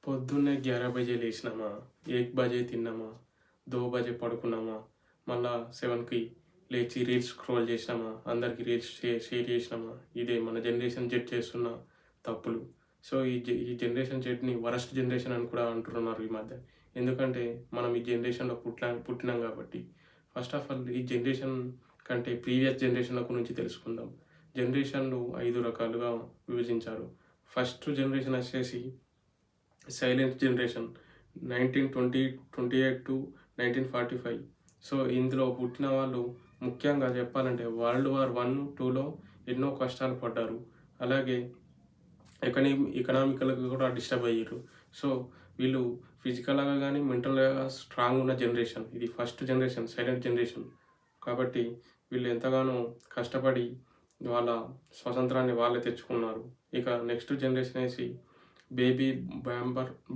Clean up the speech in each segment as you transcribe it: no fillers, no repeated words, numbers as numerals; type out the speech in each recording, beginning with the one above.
పొద్దున్నే 11 బజే లేసినామా, 1 బజే తిన్నామా, 2 బజే పడుకున్నామా, మళ్ళా 7కి లేచి రీల్స్ స్క్రోల్ చేసినామా, అందరికి రీల్స్ షేర్ చేసినామా. ఇదే మన జనరేషన్ జెడ్ చేస్తున్న తప్పులు. సో, ఈ జనరేషన్ జెడ్‌ని వరస్ట్ జనరేషన్ అని కూడా అంటున్నారు ఈ మధ్య. ఎందుకంటే మనం ఈ జనరేషన్‌లో పుట్టినాం కాబట్టి. ఫస్ట్ ఆఫ్ ఆల్ ఈ జనరేషన్ కంటే ప్రీవియస్ జనరేషన్‌ల గురించి తెలుసుకుందాం. జనరేషన్‌లు 5 రకాలుగా విభజించారు. ఫస్ట్ జనరేషన్ వచ్చేసి సైలెంట్ జనరేషన్ 1928 టు 1945. సో, ఇందులో పుట్టిన వాళ్ళు ముఖ్యంగా చెప్పాలంటే వరల్డ్ వార్ 1, 2లో ఎన్నో కష్టాలు పడ్డారు. అలాగే ఎకనామికల్‌గా కూడా డిస్టర్బ్ అయ్యిర్రు. సో, వీళ్ళు ఫిజికల్‌గా గానీ, మెంటల్‌గా స్ట్రాంగ్ ఉన్న జనరేషన్. ఇది ఫస్ట్ జనరేషన్ సైలెంట్ జనరేషన్. కాబట్టి వీళ్ళు ఎంతగానో కష్టపడి వాళ్ళ స్వతంత్రాన్ని వాళ్ళే తెచ్చుకున్నారు. ఇక నెక్స్ట్ జనరేషన్ అనేసి బేబీ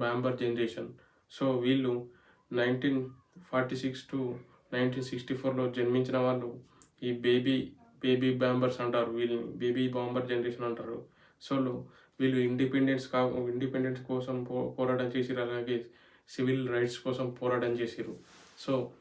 బాంబర్ జనరేషన్. సో, వీళ్ళు 1946-1964లో జన్మించిన వాళ్ళు ఈ బేబీ బాంబర్స్ అంటారు. వీళ్ళని బేబీ బాంబర్ జనరేషన్ అంటారు. సో, వీళ్ళు ఇండిపెండెన్స్ కోసం పోరాటం చేసిర్రు. అలాగే సివిల్ రైట్స్ కోసం పోరాటం చేసిర్రు. సో,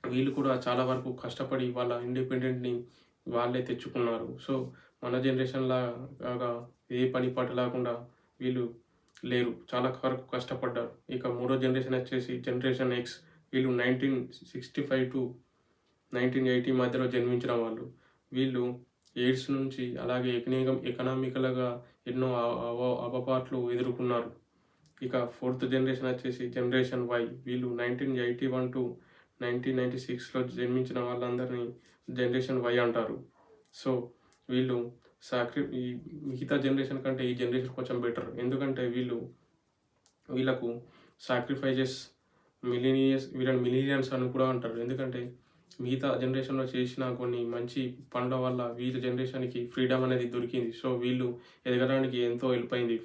వీళ్ళు కూడా చాలా వరకు కష్టపడి వాళ్ళ ఇండిపెండెంట్‌ని వాళ్ళే తెచ్చుకున్నారు. సో, మన జనరేషన్‌లాగా ఏ పని పాట లేకుండా వీళ్ళు లేరు. చాలా వరకు కష్టపడ్డారు. ఇక మూడో జనరేషన్ వచ్చేసి జనరేషన్ ఎక్స్. వీళ్ళు 1965-1980 మధ్యలో జన్మించిన వాళ్ళు. వీళ్ళు ఎయిడ్స్ నుంచి అలాగే ఎకనామికల్‌గా ఎన్నో అవపాట్లు ఎదుర్కొన్నారు. ఇక ఫోర్త్ జనరేషన్ వచ్చేసి జనరేషన్ వై. వీళ్ళు 1981-1996లో జన్మించిన వాళ్ళందరినీ జనరేషన్ వై అంటారు. సో, వీళ్ళు ఈ మిగతా జనరేషన్ కంటే ఈ జనరేషన్ కొంచెం బెటర్. ఎందుకంటే వీళ్ళకు సాక్రిఫైజెస్ వీళ్ళని మిలీనియన్స్ అని కూడా అంటారు. ఎందుకంటే మిగతా జనరేషన్‌లో చేసిన కొన్ని మంచి పనుల వల్ల వీళ్ళ జనరేషన్‌కి ఫ్రీడమ్ అనేది దొరికింది. సో, వీళ్ళు ఎదగడానికి ఎంతో హెల్ప్ అయింది.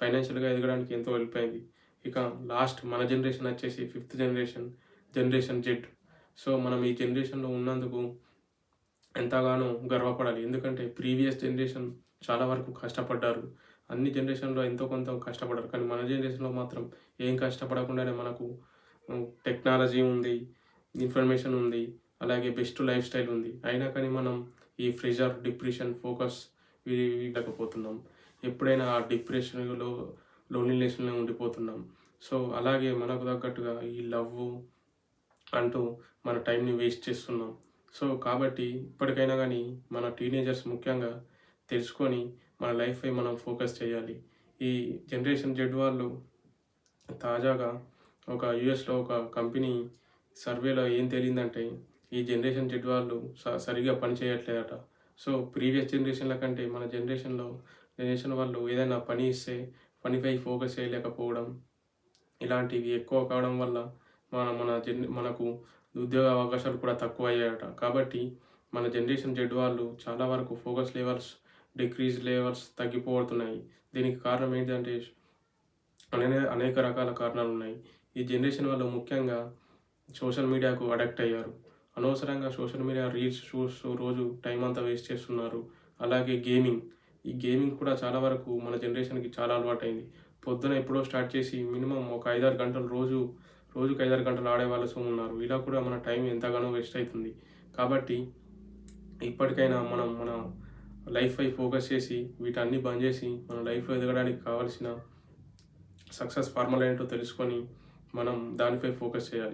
ఫైనాన్షియల్‌గా ఎదగడానికి ఎంతో హెల్ప్ అయింది. ఇక లాస్ట్ మన జనరేషన్ వచ్చేసి ఫిఫ్త్ జనరేషన్ జెడ్. సో, మనం ఈ జనరేషన్‌లో ఉన్నందుకు ఎంతగానో గర్వపడాలి. ఎందుకంటే ప్రీవియస్ జనరేషన్ చాలా వరకు కష్టపడ్డారు. అన్ని జనరేషన్‌లో ఎంతో కొంత కష్టపడ్డారు. కానీ మన జనరేషన్‌లో మాత్రం ఏం కష్టపడకుండానే మనకు టెక్నాలజీ ఉంది, ఇన్ఫర్మేషన్ ఉంది, అలాగే బెస్ట్ లైఫ్ స్టైల్ ఉంది. అయినా కానీ మనం ఈ ప్రెషర్, డిప్రెషన్, ఫోకస్ వీడకపోతున్నాం. ఎప్పుడైనా ఆ డిప్రెషన్‌లో, లోన్లీనెస్‌లోనే ఉండిపోతున్నాం. సో, అలాగే మనకు తగ్గట్టుగా ఈ లవ్వు అంటూ మన టైంని వేస్ట్ చేస్తున్నాం. సో, కాబట్టి ఇప్పటికైనా గానీ మన టీనేజర్స్ ముఖ్యంగా తెలుసుకొని మన లైఫ్‌పై మనం ఫోకస్ చేయాలి. ఈ జనరేషన్ జెడ్ వాళ్ళు తాజాగా యూఎస్‌లో ఒక కంపెనీ సర్వేలో ఏం తేలిందంటే ఈ జనరేషన్ జెడ్ వాళ్ళు సరిగ్గా పని చేయట్లేదట. సో, ప్రీవియస్ జనరేషన్‌ల కంటే మన జనరేషన్ వాళ్ళు ఏదైనా పని ఇస్తే పనిపై ఫోకస్ చేయలేకపోవడం, ఇలాంటివి ఎక్కువ కావడం వల్ల మన మన మనకు ఉద్యోగ అవకాశాలు కూడా తక్కువయ్యాయట. కాబట్టి మన జనరేషన్ జెడ్ వాళ్ళు చాలా వరకు ఫోకస్ లెవెల్స్ తగ్గిపోతున్నాయి. దీనికి కారణం ఏంటంటే అనేక రకాల కారణాలున్నాయి. ఈ జనరేషన్ వాళ్ళు ముఖ్యంగా సోషల్ మీడియాకు అడిక్ట్ అయ్యారు. అనవసరంగా సోషల్ మీడియా రీల్స్ చూస్తూ రోజు టైం అంతా వేస్ట్ చేస్తున్నారు. అలాగే ఈ గేమింగ్ కూడా చాలా వరకు మన జనరేషన్‌కి చాలా అలవాటైంది. పొద్దున ఎప్పుడో స్టార్ట్ చేసి మినిమమ్ ఒక 5, 6 గంటలు రోజుకి 5, 6 గంటలు ఆడేవాళ్ళు ఉన్నారు. ఇలా కూడా మన టైం ఎంతగానో వేస్ట్ అవుతుంది. కాబట్టి ఇప్పటికైనా మనం మన లైఫ్‌పై ఫోకస్ చేసి వీటన్నీ బంద్ చేసి మన లైఫ్‌లో ఎదగడానికి కావాల్సిన సక్సెస్ ఫార్ములా ఏంటో తెలుసుకొని మనం దానిపై ఫోకస్ చేయాలి.